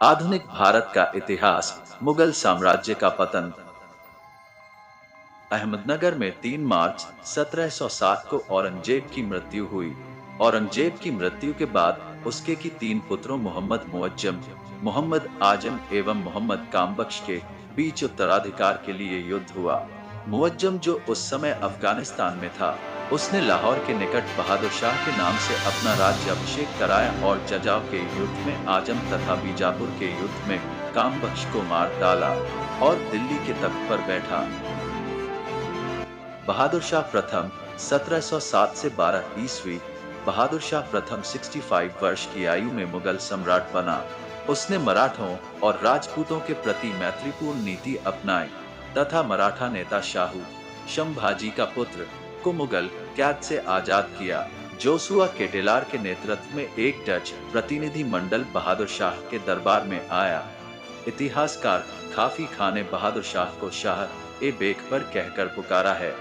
आधुनिक भारत का इतिहास, मुगल साम्राज्य का पतन। अहमदनगर में 3 मार्च 1707 को औरंगजेब की मृत्यु हुई। औरंगजेब की मृत्यु के बाद उसके की 3 पुत्रों मोहम्मद मुअज्जम, मोहम्मद आजम एवं मोहम्मद कामबख्श के बीच उत्तराधिकार के लिए युद्ध हुआ। मुअज्जम, जो उस समय अफगानिस्तान में था, उसने लाहौर के निकट बहादुर शाह के नाम से अपना राज्य अभिषेक कराया और जजाव के युद्ध में आजम तथा बीजापुर के युद्ध में कामबख्श को मार डाला और दिल्ली के तख्त पर बैठा। बहादुर शाह प्रथम 1707 से 12 ईस्वी। बहादुर शाह प्रथम 65 वर्ष की आयु में मुगल सम्राट बना। उसने मराठों और राजपूतों के प्रति मैत्रीपूर्ण नीति अपनाई तथा मराठा नेता शाहू संभाजी का पुत्र को मुगल कैद से आजाद किया। जोसुआ केटेलार के नेतृत्व में एक डच प्रतिनिधि मंडल बहादुर शाह के दरबार में आया। इतिहासकार खाफी खान ने बहादुर शाह को शाह ए बेखबर कहकर पुकारा है।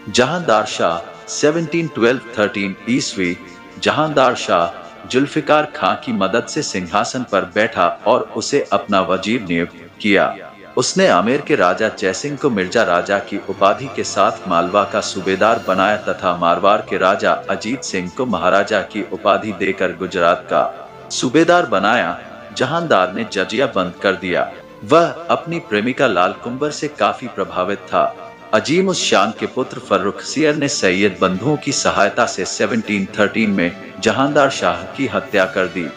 जहांदार शाह 1712-13 ईस्वी। जहांदार शाह जुल्फिकार खां की मदद से सिंहासन पर बैठा और उसे अपना वजीर नियुक्त किया। उसने आमेर के राजा जयसिंह को मिर्जा राजा की उपाधि के साथ मालवा का सूबेदार बनाया तथा मारवाड़ के राजा अजीत सिंह को महाराजा की उपाधि देकर गुजरात का सूबेदार बनाया। जहांदार ने जजिया बंद कर दिया। वह अपनी प्रेमिका लाल कुंवर से काफी प्रभावित था। अजीम उस शान के पुत्र फर्रुखसियर ने सैयद बंधुओं की सहायता से 1713 में जहांदार शाह की हत्या कर दी।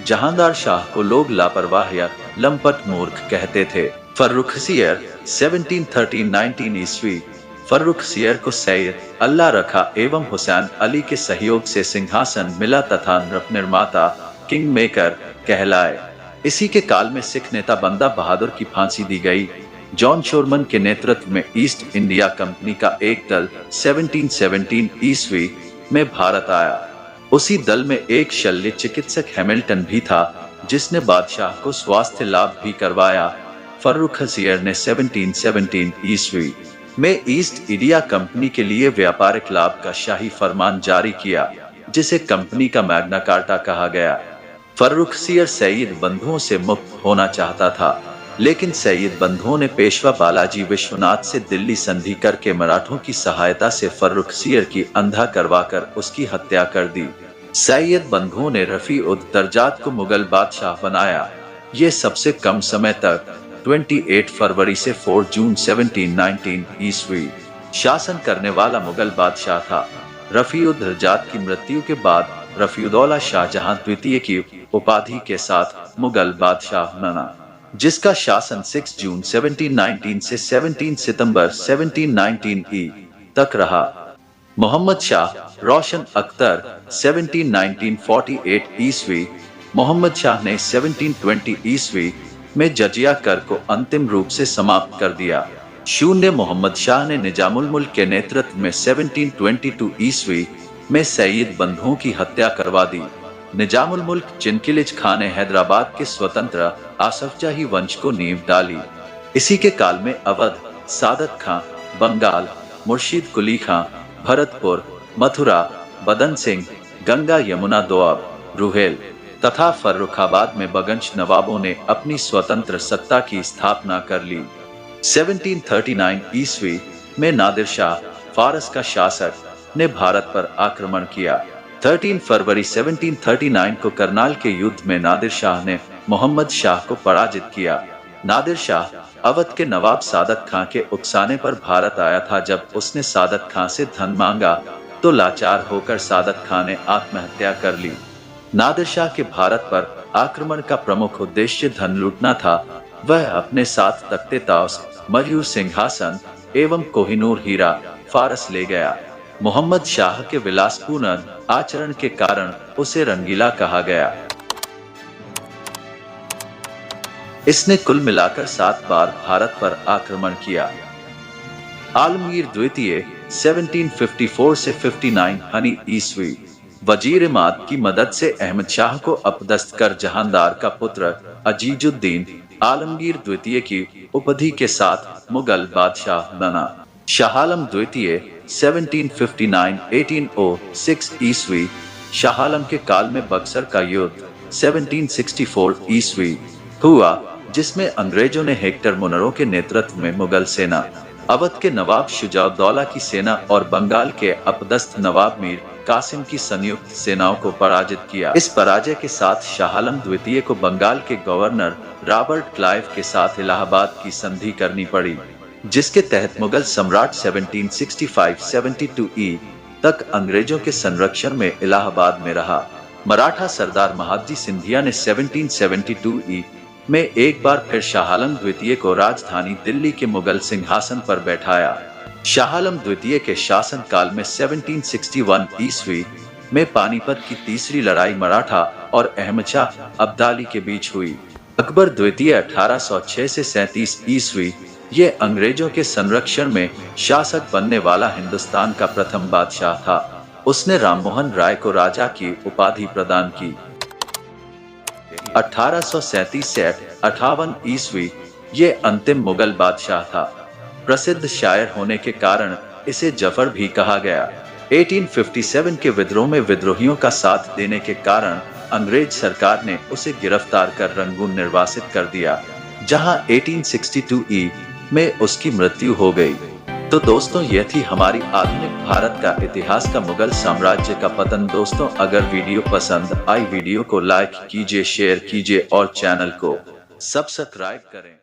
जहांदार शाह को लोग लापरवाह या लंपट मूर्ख कहते थे। फर्रुखसियर 1713-19 ईस्वी। फर्रुखसियर को सैयद अल्लाह रखा एवं हुसैन अली के सहयोग से सिंहासन मिला तथा नृप निर्माता किंग मेकर कहलाए। इसी के काल में सिख नेता बंदा बहादुर की फांसी दी गई। जॉन शोरमन के नेतृत्व में ईस्ट इंडिया कंपनी का एक दल 1717 ईस्वी में भारत आया। उसी दल में एक शल्य चिकित्सक हैमिल्टन भी था, जिसने बादशाह को स्वास्थ्य लाभ भी करवाया। फर्रुखसियर ने 1717 ईस्वी में ईस्ट इंडिया कंपनी के लिए व्यापारिक लाभ का शाही फरमान जारी किया, जिसे कंपनी का मैग्ना कार्टा कहा गया। फर्रुखसियर सैयद बंधुओं से मुक्त होना चाहता था, लेकिन सैयद बंधुओं ने पेशवा बालाजी विश्वनाथ से दिल्ली संधि करके मराठों की सहायता से फर्रुखसियर की अंधा करवाकर उसकी हत्या कर दी। सैयद बंधुओं ने रफी-उद-दर्जात को मुगल बादशाह बनाया। ये सबसे कम समय तक 28 फरवरी से 4 जून 1719 ईस्वी शासन करने वाला मुगल बादशाह था। रफी-उद-दर्जात की मृत्यु के बाद रफीउद्दौला शाहजहां द्वितीय की उपाधि के साथ मुगल बादशाह बना, जिसका शासन 6 जून 1719 से 17 सितंबर 1719 तक रहा। मोहम्मद शाह रोशन अख्तर 1748 ईस्वी। मोहम्मद शाह ने 1720 ईस्वी में जजिया कर को अंतिम रूप से समाप्त कर दिया। शून्य मोहम्मद शाह ने निजामुल मुल्क के नेतृत्व में 1722 ईस्वी में सैयद बंधुओं की हत्या करवा दी। निजामुल मुल्क चिनकिलिज खां ने हैदराबाद के स्वतंत्र आसफजाही वंश को नींव डाली। इसी के काल में अवध, सादत खां, बंगाल, मुर्शीद कुली खां, भरतपुर, मथुरा, बदन सिंह, गंगा यमुना दोआब, रुहेल तथा फर्रुखाबाद में बगंश नवाबों ने अपनी स्वतंत्र सत्ता की स्थापना कर ली। 1739 ईस्वी में नादिर शाह, फारस का शासक, ने भारत पर आक्रमण किया। 13 फरवरी 1739 को करनाल के युद्ध में नादिर शाह ने मोहम्मद शाह को पराजित किया। नादिर शाह अवध के नवाब सादत खां के उकसाने पर भारत आया था। जब उसने सादत खां से धन मांगा तो लाचार होकर सादत खां ने आत्महत्या कर ली। नादिर शाह के भारत पर आक्रमण का प्रमुख उद्देश्य धन लूटना था। वह अपने साथ तख्ते ताउस, मरयूर सिंहासन एवं कोहिनूर हीरा फारस ले गया। मोहम्मद शाह के विलासपूर्ण आचरण के कारण उसे रंगीला कहा गया। इसने कुल मिलाकर 7 बार भारत पर आक्रमण किया। आलमगीर द्वितीय 1754 से 59 ईस्वी वजीर इमाद की मदद से अहमद शाह को अपदस्थ कर जहांदार का पुत्र अजीजुद्दीन आलमगीर द्वितीय की उपाधि के साथ मुगल बादशाह बना। शाह आलम द्वितीय 1759-1806 ईस्वी। शाह आलम के काल में बक्सर का युद्ध 1764 ईस्वी हुआ, जिसमें अंग्रेजों ने हेक्टर मुनरो के नेतृत्व में मुगल सेना, अवध के नवाब शुजाउद्दौला की सेना और बंगाल के अपदस्थ नवाब मीर कासिम की संयुक्त सेनाओं को पराजित किया। इस पराजय के साथ शाह आलम द्वितीय को बंगाल के गवर्नर रॉबर्ट क्लाइव के साथ इलाहाबाद की संधि करनी पड़ी, जिसके तहत मुगल सम्राट 1765-72 ई तक अंग्रेजों के संरक्षण में इलाहाबाद में रहा। मराठा सरदार महादजी सिंधिया ने 1772 ई में एक बार फिर शाह आलम द्वितीय को राजधानी दिल्ली के मुगल सिंहासन पर बैठाया। शाह आलम द्वितीय के शासन काल में 1761 ईस्वी में पानीपत की तीसरी लड़ाई मराठा और अहमद शाह अब्दाली के बीच हुई। अकबर द्वितीय 1806 से 37 ईस्वी ये अंग्रेजों के संरक्षण में शासक बनने वाला हिंदुस्तान का प्रथम बादशाह था। उसने राममोहन राय को राजा की उपाधि प्रदान की। 1837 से 58 ईस्वी ये अंतिम मुगल बादशाह था। प्रसिद्ध शायर होने के कारण इसे जफर भी कहा गया। 1857 के विद्रोह में विद्रोहियों का साथ देने के कारण अंग्रेज सरकार ने उसे गिरफ्तार कर रंगून निर्वासित कर दिया, जहां 1862 ई में उसकी मृत्यु हो गई। तो दोस्तों, यह थी हमारी आधुनिक भारत का इतिहास का मुगल साम्राज्य का पतन। दोस्तों, अगर वीडियो पसंद आई वीडियो को लाइक कीजिए, शेयर कीजिए और चैनल को सब्सक्राइब करें।